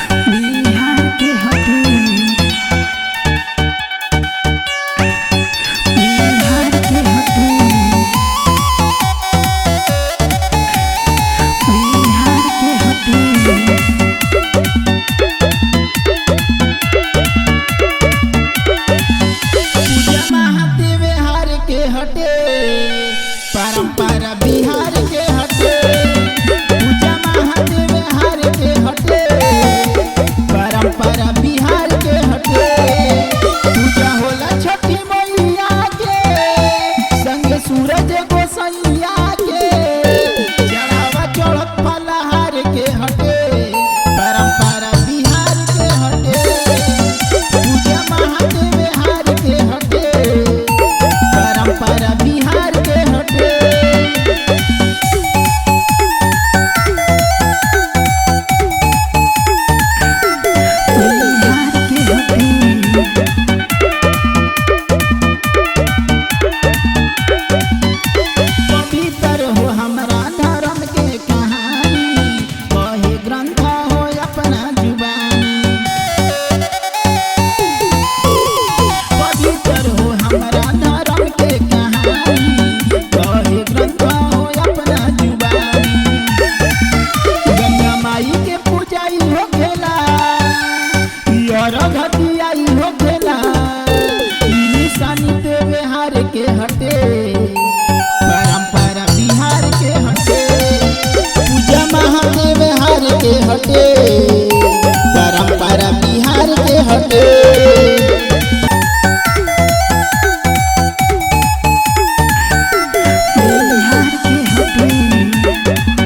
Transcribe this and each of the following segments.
बिहार के हटे बिहार के हटे बिहार के हटे पूजा महादेव बिहार के हटे परंपरा बिहार के हटे पूजा महादेव बिहार के हटे परंपरा बिहार के हटे पूजा होला छठी मैया के संग सूरज गोसैया के चढ़ावा चढ़त फलहार के हटे परंपरा बिहार के हटे पूजा महादेव बिहार के हटे परंपरा बिहार के हटे बिहार के हटे पवित्र हो हमरा धर्म के कहानी कहे ग्रंथ हो अपना जुबानी पवित्र हो हमरा धर्म के कहानी कहे ग्रंथ हो अपना जुबानी गंगा माई के पूजाई हो खेला घटियाई हो खेला निशानी बिहार के हटे परंपरा बिहार के हटे पूजा महादेव बिहार के हटे परंपरा बिहार के हटे बिहार के हटे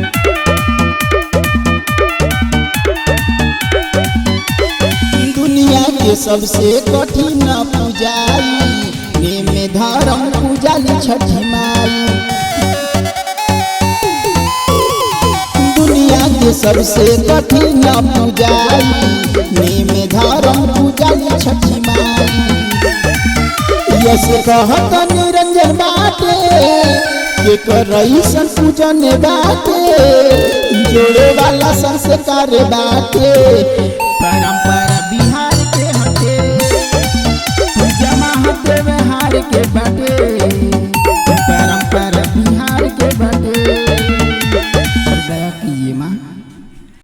दुनिया के सबसे कठिन पूजाई में धर्म पूजाली छठी माई दुनिया के सबसे कठिन पूजाई में धर्म पूजाली छठी माई यस कहत निरंजन बाटे के करई सन पूजन बाटे जोड़े वाला संस्कार बाटे परंपरा बिहार के हटे पूजा महादेव बिहार के बाटे